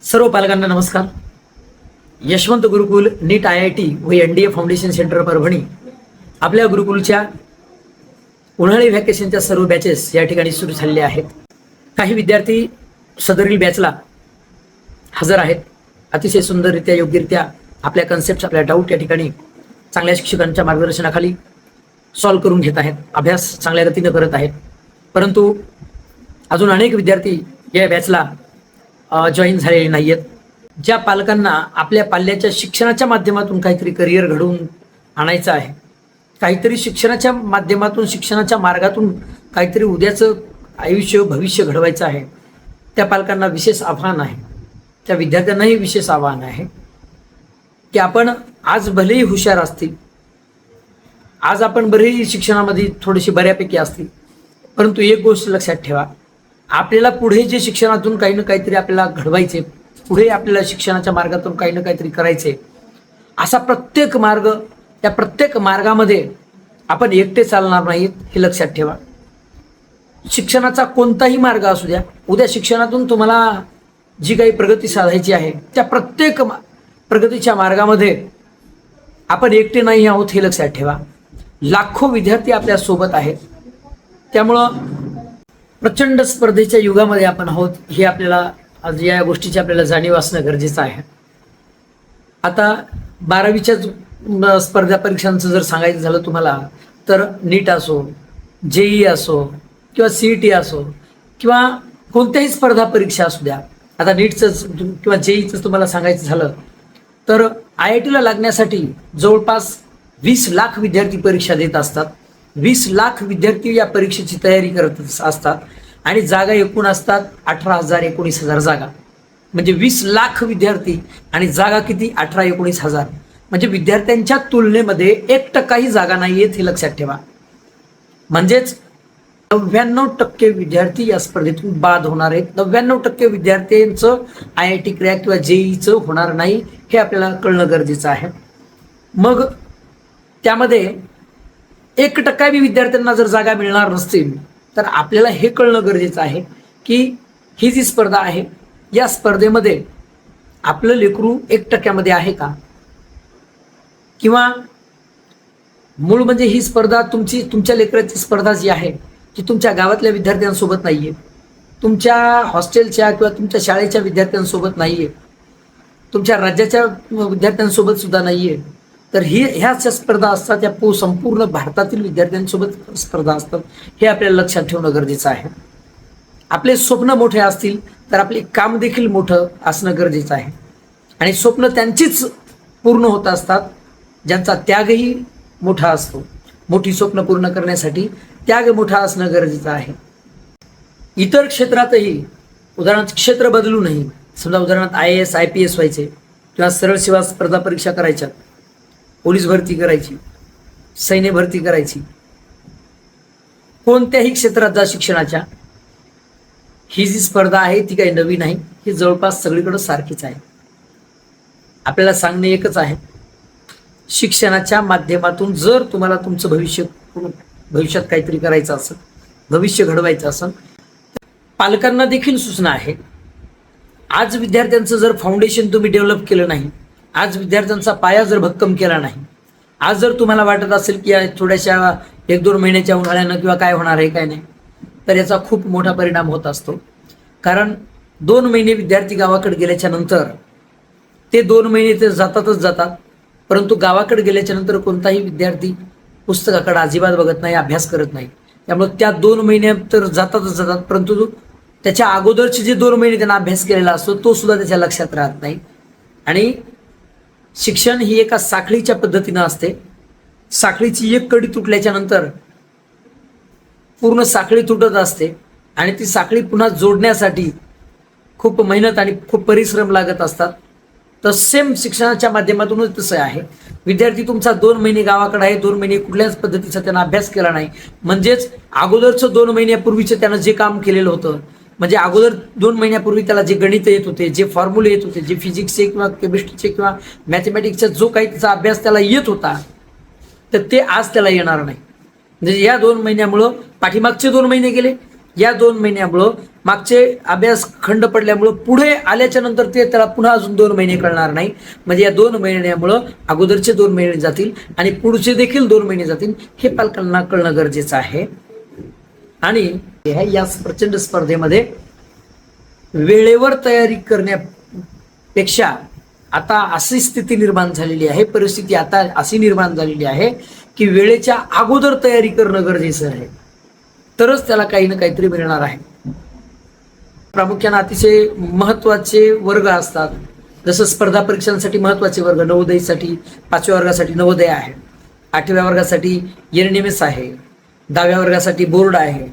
सर्व पालकांना नमस्कार. यशवंत गुरुकुल नीट IIT व NDA फाउंडेशन सेंटर परभणी आपल्या गुरुकुलच्या उन्हाळी व्हॅकेशनच्या सर्व बॅचेस या ठिकाणी सुरू झालेले आहेत. काही विद्यार्थी सदरील बॅचला हजर आहेत. अतिशय सुंदररित्या योग्यरित्या आपल्या कन्सेप्ट आपल्या डाऊट या ठिकाणी चांगल्या शिक्षकांच्या मार्गदर्शनाखाली सॉल्व्ह करून घेत आहेत. अभ्यास चांगल्या गतीनं करत आहेत. परंतु अजून अनेक विद्यार्थी या बॅचला जॉईन झालेले नाही आहेत. ज्या पालकांना आपल्या पाल्याच्या शिक्षणाच्या माध्यमातून काहीतरी करिअर घडवून आणायचं आहे, काहीतरी शिक्षणाच्या माध्यमातून शिक्षणाच्या मार्गातून काहीतरी उद्याचं आयुष्य भविष्य घडवायचं आहे, त्या पालकांना विशेष आव्हान आहे. त्या विद्यार्थ्यांनाही विशेष आव्हान आहे की आपण आज भलेही हुशार असतील, आज आपण बरेही शिक्षणामध्ये थोडीशी बऱ्यापैकी असतील, परंतु एक गोष्ट लक्षात ठेवा, आपल्याला पुढे जे शिक्षणातून काही ना काहीतरी आपल्याला घडवायचे, पुढे आपल्याला शिक्षणाच्या मार्गातून काही ना काहीतरी करायचे, असा प्रत्येक मार्ग, त्या प्रत्येक मार्गामध्ये आपण एकटे चालणार नाहीत हे लक्षात ठेवा. शिक्षणाचा कोणताही मार्ग असू द्या, उद्या शिक्षणातून तुम्हाला जी काही प्रगती साधायची आहे त्या प्रत्येक प्रगतीच्या मार्गामध्ये आपण एकटे नाही आहोत हे लक्षात ठेवा. लाखो विद्यार्थी आपल्या सोबत आहेत. त्यामुळं प्रचंड स्पर्धेच्या युगामध्ये आपण आहोत हे आपल्याला आज या गोष्टीची आपल्याला जाणीव असणं गरजेचं आहे. आता 12वीच्या स्पर्धा परीक्षांचं जर सांगायचं झालं तुम्हाला, तर नीट असो, JEE असो किंवा CET असो किंवा कोणत्याही स्पर्धा परीक्षा असू द्या, आता नीटचं किंवा JEEचं तुम्हाला सांगायचं झालं तर IITला लागण्यासाठी जवळपास 20 लाख विद्यार्थी परीक्षा देत असतात. 20 लाख विद्यार्थी या परीक्षेची तयारी करत असतात आणि जागा एकूण असतात 18,000 19,000 जागा. म्हणजे 20 लाख विद्यार्थी आणि जागा किती? 18-19,000. म्हणजे विद्यार्थ्यांच्या तुलनेमध्ये 1% जागा नाही आहेत हे लक्षात ठेवा. म्हणजेच 99% विद्यार्थी या स्पर्धेतून बाद होणार आहेत. 99% विद्यार्थ्यांचं IIT क्रॅक किंवा JEEचं होणार नाही हे आपल्याला कळणं गरजेचं आहे. मग त्यामध्ये 1% विद्यार्थ्यांना जर जागा मिळणार नसतील तर आपल्याला हे कळणं गरजेचं आहे की ही जी स्पर्धा आहे या स्पर्धेमध्ये आपलं लेकरू 1% आहे का, किंवा मूळ म्हणजे ही स्पर्धा तुमच्या लेकराची स्पर्धा जी आहे ती तुमच्या गावातल्या विद्यार्थ्यांसोबत नाहीये, तुमच्या हॉस्टेलच्या किंवा तुमच्या शाळेच्या विद्यार्थ्यांसोबत नाहीये, तुमच्या राज्याच्या विद्यार्थ्यांसोबत सुद्धा नाहीये. तर ह्याच स्पर्धा असतात, त्या संपूर्ण भारतातील विद्यार्थ्यांसोबत स्पर्धा असतात हे आपल्याला लक्षात ठेवणं गरजेचं आहे. आपले स्वप्न मोठे असतील तर आपले काम देखील मोठं असणं गरजेचं आहे. आणि स्वप्न त्यांचीच पूर्ण होत असतात ज्यांचा त्यागही मोठा असतो. मोठी स्वप्न पूर्ण करण्यासाठी त्याग मोठा असणं गरजेचं आहे. इतर क्षेत्रातही उदाहरणार्थ क्षेत्र बदलूनही, समजा उदाहरणार्थ IAS IPS व्हायचे किंवा सरळ सेवा स्पर्धा परीक्षा करायच्या, पोलीस भरती करायची, सैन्य भरती करायची, कोणत्याही क्षेत्रात जा शिक्षणाच्या, ही जी स्पर्धा आहे ती काही नवीन नाही, ही जवळपास सगळीकडे सारखीच आहे. आपल्याला सांगणे एकच आहे, शिक्षणाच्या माध्यमातून जर तुम्हाला तुमचं भविष्यात काहीतरी करायचं असेल, भविष्य घडवायचं असेल, पालकांना देखील सूचना आहे, आज विद्यार्थ्यांचं जर फाउंडेशन तुम्ही डेव्हलप केलं नाही, आज विद्यार्थ्यांचा पाया जर भक्कम केला नाही, आज जर तुम्हाला वाटत असेल की थोड्याशा 1-2 महिन्याच्या उन्हाळ्यानं किंवा काय होणार आहे काय नाही, तर याचा खूप मोठा परिणाम होत असतो. कारण 2 महिने विद्यार्थी गावाकडे गेल्याच्या नंतर ते 2 महिने ते जातातच जातात, परंतु गावाकडे गेल्याच्या नंतर कोणताही विद्यार्थी पुस्तकाकडे अजिबात बघत नाही, अभ्यास करत नाही. त्यामुळे त्या 2 महिने तर जातातच जातात, परंतु त्याच्या अगोदरचे जे 2 महिने त्यांना अभ्यास केलेला असतो तो सुद्धा त्याच्या लक्षात राहत नाही. आणि शिक्षण ही एका साखळीच्या पद्धतीनं असते. साखळीची एक कडी तुटल्याच्या नंतर पूर्ण साखळी तुटत असते आणि ती साखळी पुन्हा जोडण्यासाठी खूप मेहनत आणि खूप परिश्रम लागत असतात. तर सेम शिक्षणाच्या माध्यमातूनच तसं आहे. विद्यार्थी तुमचा 2 महिने गावाकडे आहे, 2 महिने कुठल्याच पद्धतीचा त्यानं अभ्यास केला नाही, म्हणजेच अगोदरचं 2 महिन्यापूर्वीचं त्यानं जे काम केलेलं होतं, म्हणजे अगोदर 2 महिन्यापूर्वी त्याला जे गणित येत होते, जे फॉर्म्युले येत होते, जे फिजिक्सचे किंवा केमिस्ट्रीचे किंवा मॅथमॅटिक्सचा जो काही त्याचा अभ्यास त्याला येत होता, तर ते आज त्याला येणार नाही. म्हणजे या 2 महिन्यामुळं पाठीमागचे 2 महिने गेले, या 2 महिन्यामुळं मागचे अभ्यास खंड पडल्यामुळं पुढे आल्याच्या नंतर ते त्याला पुन्हा अजून 2 महिने कळणार नाही. म्हणजे या 2 महिन्यामुळं अगोदरचे 2 महिने जातील आणि पुढचे देखील 2 महिने जातील, हे पालकांना कळणं गरजेचं आहे. आणि या प्रचंड स्पर्धेमध्ये वेळेवर तयारी करण्यापेक्षा आता अशी स्थिती निर्माण झालेली आहे, परिस्थिती आता अशी निर्माण झालेली आहे की वेळेच्या अगोदर तयारी करणं गरजेचं आहे, तरच त्याला काही ना काहीतरी मिळणार आहे. प्रामुख्याने अतिशय महत्त्वाचे वर्ग असतात, जसं स्पर्धा परीक्षांसाठी महत्त्वाचे वर्ग, नवोदयसाठी 5व्या वर्गासाठी नवोदय आहे, 8व्या वर्गासाठी NMS आहे, 10व्या वर्गासाठी बोर्ड आहे.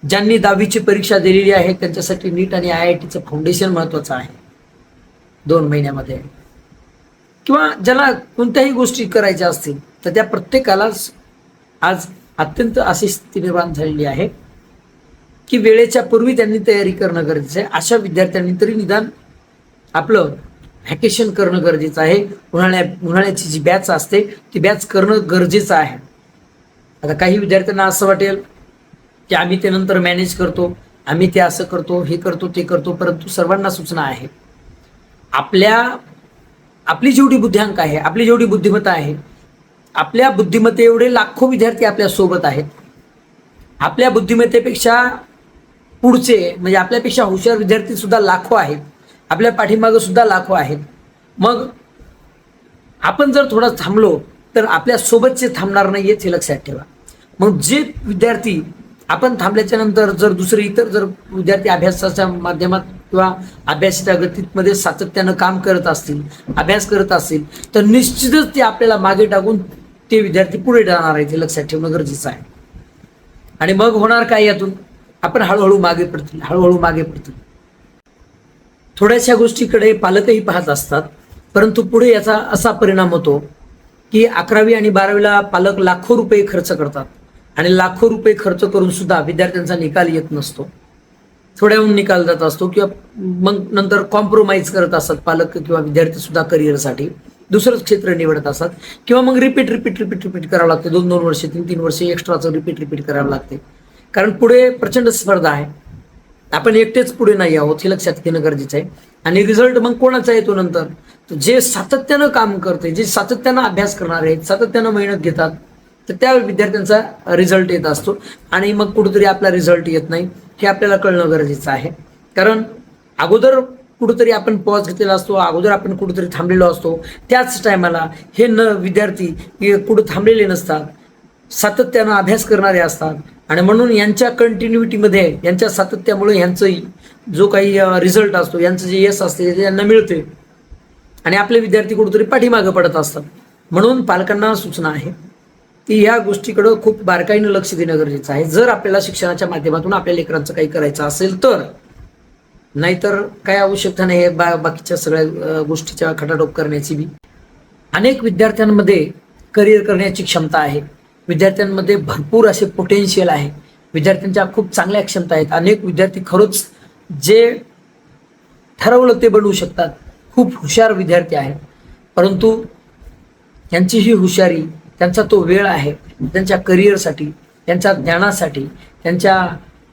ज्यांनी 10वीची परीक्षा दिलेली आहे त्यांच्यासाठी नीट आणि IITचं फाउंडेशन महत्त्वाचं आहे 2 महिन्यामध्ये. किंवा ज्याला कोणत्याही गोष्टी करायच्या असतील तर त्या प्रत्येकालाच आज अत्यंत अशी स्थिती निर्माण झालेली आहे की वेळेच्या पूर्वी त्यांनी तयारी करणं गरजेचं आहे. अशा विद्यार्थ्यांनी तरी निदान आपलं व्हॅकेशन करणं गरजेचं आहे. उन्हाळ्याची जी बॅच असते ती बॅच करणं गरजेचं आहे. आता काही विद्यार्थ्यांना असं वाटेल की आम्ही ते नंतर मॅनेज करतो, आम्ही ते असं करतो, हे करतो, ते करतो, परंतु सर्वांना सूचना आहे, आपली जेवढी बुद्ध्यांक आहे, आपली जेवढी बुद्धिमत्ता आहे, आपल्या बुद्धिमत्ते एवढे लाखो विद्यार्थी आपल्या सोबत आहेत. आपल्या बुद्धिमत्तेपेक्षा पुढचे म्हणजे आपल्यापेक्षा हुशार विद्यार्थी सुद्धा लाखो आहेत, आपल्या पाठीमागं सुद्धा लाखो आहेत. मग आपण जर थोडं थांबलो तर आपल्या सोबतचे थांबणार नाही हे लक्षात ठेवा. मग जे विद्यार्थी आपण थांबल्याच्या नंतर जर दुसरे इतर जर विद्यार्थी अभ्यासाच्या माध्यमात किंवा अभ्यासाच्या गतीमध्ये सातत्यानं काम करत असतील, अभ्यास करत असतील, तर निश्चितच ते आपल्याला मागे टाकून ते विद्यार्थी पुढे जाणार आहेत हे लक्षात ठेवणं गरजेचं आहे. आणि मग होणार काय यातून, आपण हळूहळू मागे पडतील. थोड्याशा गोष्टीकडे पालकही पाहत असतात, परंतु पुढे याचा असा परिणाम होतो की 11वी आणि 12वीला पालक लाखो रुपये खर्च करतात आणि लाखो रुपये खर्च करून सुद्धा विद्यार्थ्यांचा निकाल येत नसतो, थोड्याहून निकाल जात असतो. किंवा मग नंतर कॉम्प्रोमाइज करत असतात पालक किंवा विद्यार्थी सुद्धा करिअरसाठी दुसरंच क्षेत्र निवडत असतात. किंवा मग रिपीट करावं लागते, 2-2 वर्षे 3-3 वर्षे एक्स्ट्राचं रिपीट करावं लागते, कारण पुढे प्रचंड स्पर्धा आहे. आपण एकटेच पुढे नाही आहोत हे लक्षात घेणं गरजेचं आहे. आणि रिझल्ट मग कोणाचा येतो नंतर, तर जे सातत्यानं काम करते, जे सातत्यानं अभ्यास करणार आहेत, सातत्यानं मेहनत घेतात, तर त्या विद्यार्थ्यांचा रिझल्ट येत असतो. आणि मग कुठेतरी आपला रिझल्ट येत नाही हे आपल्याला कळणं गरजेचं आहे. कारण अगोदर कुठेतरी आपण पॉज घेतलेला असतो, अगोदर आपण कुठेतरी थांबलेलो असतो, त्याच टायमाला हे विद्यार्थी कुठं थांबलेले नसतात, सातत्यानं अभ्यास करणारे असतात. आणि म्हणून यांच्या कंटिन्युटीमध्ये, यांच्या सातत्यामुळे यांचं जो काही रिझल्ट असतो, यांचं जे यश असते ते यांना मिळते आणि आपले विद्यार्थी कुठेतरी पाठीमागं पडत असतात. म्हणून पालकांना सूचना आहे की या गोष्टीकडं खूप बारकाईनं लक्ष देणं गरजेचं आहे, जर आपल्याला शिक्षणाच्या माध्यमातून आपल्या लेकरांचं काही करायचं असेल तर. नाहीतर काय आवश्यकता नाही बाकीच्या सगळ्या गोष्टीच्या खटाटोप करण्याची बी. अनेक विद्यार्थ्यांमध्ये करिअर करण्याची क्षमता आहे, विद्यार्थ्यांमध्ये भरपूर असे पोटेन्शियल आहे, विद्यार्थ्यांच्या खूप चांगल्या क्षमता आहेत. अनेक विद्यार्थी खरंच जे ठरवलं ते बनवू शकतात, खूप हुशार विद्यार्थी आहेत. परंतु त्यांची ही हुशारी, त्यांचा तो वेळ आहे त्यांच्या करिअरसाठी, त्यांच्या ज्ञानासाठी, त्यांच्या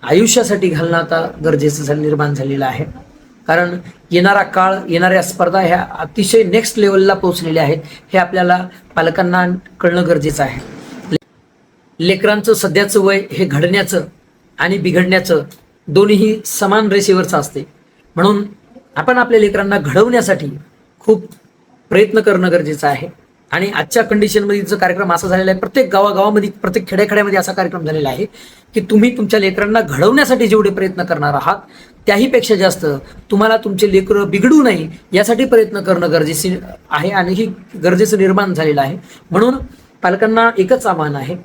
आयुष्यासाठी घालणं आता गरजेचं निर्माण झालेलं आहे. कारण येणारा काळ, येणाऱ्या स्पर्धा ह्या अतिशय नेक्स्ट लेवलला पोहोचलेल्या आहेत हे आपल्याला पालकांना कळणं गरजेचं आहे. लेकरांचं सध्याचं वय हे घडण्याचं आणि बिघडण्याचं दोन्हीही समान रेषेवरचं असते. म्हणून आपण आपल्या लेकरांना घडवण्यासाठी खूप प्रयत्न करणं गरजेचं आहे. आणि आजच्या कंडिशनमध्ये जो कार्यक्रम असा झालेला आहे, प्रत्येक गावागावामध्ये, प्रत्येक खेड्याखेड्यामध्ये असा कार्यक्रम झालेला आहे की तुम्ही तुमच्या लेकरांना घडवण्यासाठी जेवढे प्रयत्न करणार आहात त्याहीपेक्षा जास्त तुम्हाला तुमचे लेकरं बिघडू नये यासाठी प्रयत्न करणं गरजेचे आहे आणि ही गरजेचं निर्माण झालेलं आहे. म्हणून पालकांना एकच आव्हान आहे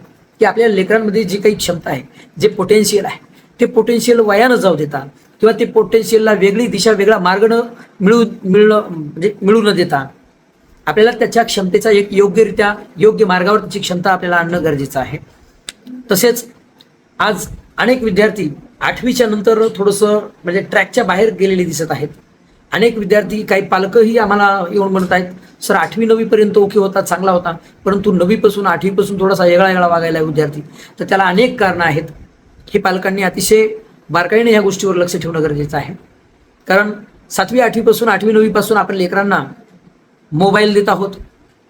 की आपल्या लेकरांमध्ये जी काही क्षमता आहे, जे पोटेन्शियल आहे, ते पोटेन्शियल वाया न जाऊ देता किंवा ते पोटेन्शियलला वेगळी दिशा, वेगळा मार्ग मिळू न देता आपल्याला त्याच्या क्षमतेचा एक योग्य मार्गावर त्याची क्षमता आपल्याला आणणं गरजेचं आहे. तसेच आज अनेक विद्यार्थी 8वीच्या नंतर थोडंसं म्हणजे ट्रॅकच्या बाहेर गेलेले दिसत आहेत. अनेक विद्यार्थी, काही पालकही आम्हाला येऊन म्हणत आहेत, सर 8वी 9वी पर्यंत ओके होता, चांगला होता, परंतु 9वीपासून 8वीपासून थोडासा वेगळा वागायला विद्यार्थी. तर त्याला अनेक कारणं आहेत. हे पालकांनी अतिशय बारकाईने ह्या गोष्टीवर लक्ष ठेवणं गरजेचं आहे. कारण 7वी 8वीपासून 8वी 9वीपासून आपण लेकरांना मोबाईल देत आहोत.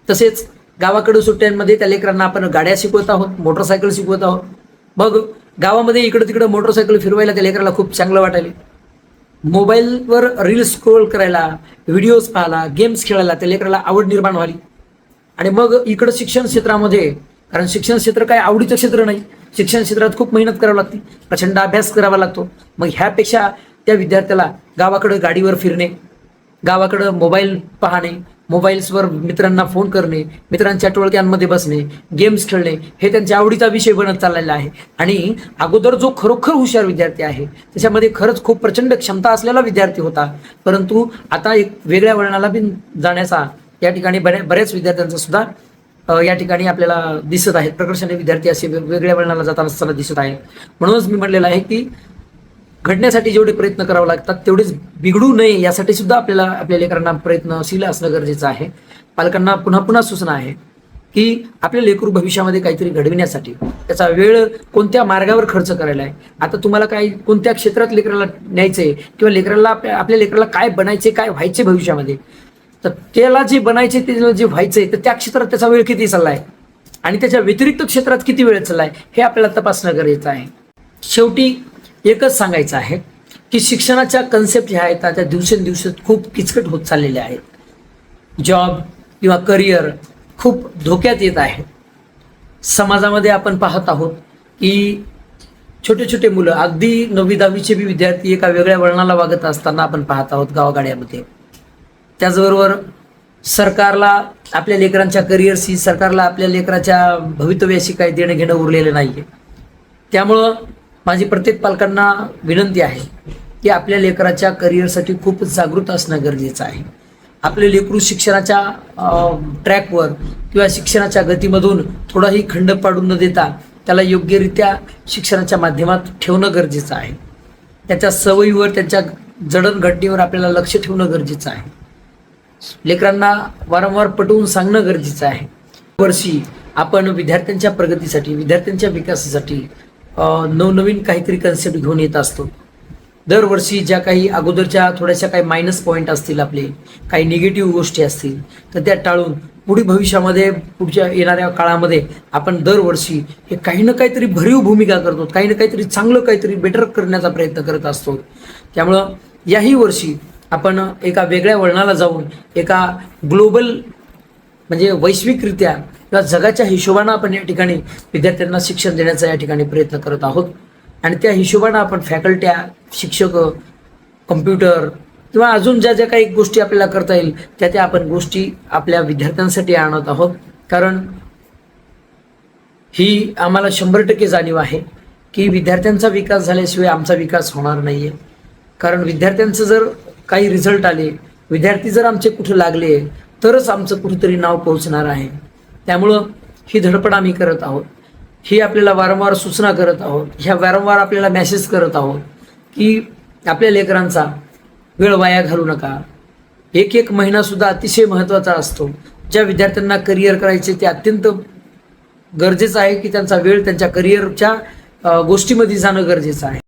तसेच गावाकडे सुट्ट्यांमध्ये त्या लेकरांना आपण गाड्या शिकवत आहोत, मोटरसायकल शिकवत आहोत. मग गावामध्ये इकडं तिकडं मोटरसायकल फिरवायला त्या लेकराला खूप चांगलं वाटायला, मोबाईलवर रील्स स्क्रोल करायला, व्हिडिओज पाहायला, गेम्स खेळायला त्या लेकराला आवड निर्माण व्हावी. आणि मग इकडं शिक्षण क्षेत्रामध्ये, कारण शिक्षण क्षेत्र काय आवडीचं क्षेत्र नाही, शिक्षण क्षेत्रात खूप मेहनत करावी लागते, प्रचंड अभ्यास करावा लागतो. मग ह्यापेक्षा त्या विद्यार्थ्याला गावाकडं गाडीवर फिरणे, गावाकडं मोबाईल पाहणे, मोबाईल्सवर मित्रांना फोन करणे, मित्रांच्या टोळक्यांमध्ये बसणे, गेम्स खेळणे हे त्यांच्या आवडीचा विषय बनत चाललेला आहे. आणि अगोदर जो खरोखर हुशार विद्यार्थी आहे, त्याच्यामध्ये खरंच खूप प्रचंड क्षमता असलेला विद्यार्थी होता, परंतु आता एक वेगळ्या वळणाला बी जाण्याचा या ठिकाणी बऱ्याच विद्यार्थ्यांचा सुद्धा या ठिकाणी आपल्याला दिसत आहे. प्रकर्षाने विद्यार्थी असे वेगळ्या वळणाला जाताना असताना दिसत आहे. म्हणूनच मी म्हणलेलं आहे की घडण्यासाठी जेवढे प्रयत्न करावे लागतात तेवढेच बिघडू नये यासाठी सुद्धा आपल्याला आपल्या लेकरांना प्रयत्नशील असणं गरजेचं आहे. पालकांना पुन्हा पुन्हा सूचना आहे की आपल्या लेकरू भविष्यामध्ये काहीतरी घडविण्यासाठी त्याचा वेळ कोणत्या मार्गावर खर्च करायला आहे. आता तुम्हाला काय कोणत्या क्षेत्रात लेकराला न्यायचंय किंवा लेकराला आपल्या लेकराला काय बनायचे, काय व्हायचे भविष्यामध्ये, तर त्याला जे बनायचे, त्याला जे व्हायचंय, तर त्या क्षेत्रात त्याचा वेळ किती चाललाय आणि त्याच्या व्यतिरिक्त क्षेत्रात किती वेळ चाललाय हे आपल्याला तपासणं गरजेचं आहे. शेवटी एकच सांगायचं आहे की शिक्षणाच्या कन्सेप्ट ह्या आहेत त्या दिवसेंदिवस खूप किचकट होत चाललेल्या आहेत. जॉब किंवा करिअर खूप धोक्यात येत आहे. समाजामध्ये आपण पाहत आहोत की छोटे छोटे मुलं, अगदी 9वी 10वीचे बी विद्यार्थी एका वेगळ्या वळणाला वागत असताना आपण पाहत आहोत गावागाड्यामध्ये. त्याचबरोबर सरकारला आपल्या लेकरांच्या करिअरशी, सरकारला आपल्या लेकराच्या भवितव्याशी काही देणं घेणं उरलेलं नाही आहे. त्यामुळं माझी प्रत्येक पालकांना विनंती आहे की आपल्या लेकराच्या करिअरसाठी खूप जागृत असणं गरजेचं आहे. आपले लेकरू शिक्षणाच्या ट्रॅकवर किंवा शिक्षणाच्या गतीमधून थोडाही खंड पाडू न देता त्याला योग्यरित्या शिक्षणाच्या माध्यमात ठेवणं गरजेचं आहे. त्याच्या सवयीवर, त्यांच्या जडणघडणीवर आपल्याला लक्ष ठेवणं गरजेचं आहे. लेकरांना वारंवार पटवून सांगणं गरजेचं आहे. वर्षी आपण विद्यार्थ्यांच्या प्रगतीसाठी, विद्यार्थ्यांच्या विकासासाठी नवनवीन काहीतरी कन्सेप्ट घेऊन येत असतो. दरवर्षी ज्या काही अगोदरच्या थोड्याशा काही मायनस पॉईंट असतील, आपले काही निगेटिव्ह गोष्टी असतील, तर त्या टाळून पुढे भविष्यामध्ये, पुढच्या येणाऱ्या काळामध्ये आपण दरवर्षी हे काही ना काहीतरी भरीव भूमिका करतो, काही ना काहीतरी चांगलं, काहीतरी बेटर करण्याचा प्रयत्न करत असतो. त्यामुळं याही वर्षी आपण एका वेगळ्या वळणाला जाऊन एका ग्लोबल म्हणजे वैश्विकरित्या किंवा जगाच्या हिशोबानं आपण या ठिकाणी विद्यार्थ्यांना शिक्षण देण्याचा या ठिकाणी प्रयत्न करत आहोत. आणि त्या हिशोबानं आपण फॅकल्ट्या, शिक्षक, कम्प्युटर किंवा अजून ज्या ज्या काही गोष्टी आपल्याला करता येईल त्या आपण गोष्टी आपल्या विद्यार्थ्यांसाठी आणत आहोत. कारण ही आम्हाला 100% जाणीव आहे की विद्यार्थ्यांचा विकास झाल्याशिवाय आमचा विकास होणार नाही आहे. कारण विद्यार्थ्यांचं जर काही रिझल्ट आले, विद्यार्थी जर आमचे कुठे लागले, तरच आमचं कुठेतरी नाव पोहोचणार आहे. त्यामुळं ही धडपड आम्ही करत आहोत, ही आपल्याला वारंवार सूचना करत आहोत, ह्या वारंवार आपल्याला मेसेज करत आहोत की आपल्या लेकरांचा वेळ वाया घालू नका. एक एक महिनासुद्धा अतिशय महत्त्वाचा असतो. ज्या विद्यार्थ्यांना करिअर करायचे ते अत्यंत गरजेचं आहे की त्यांचा वेळ त्यांच्या करिअरच्या गोष्टीमध्ये जाणं गरजेचं आहे.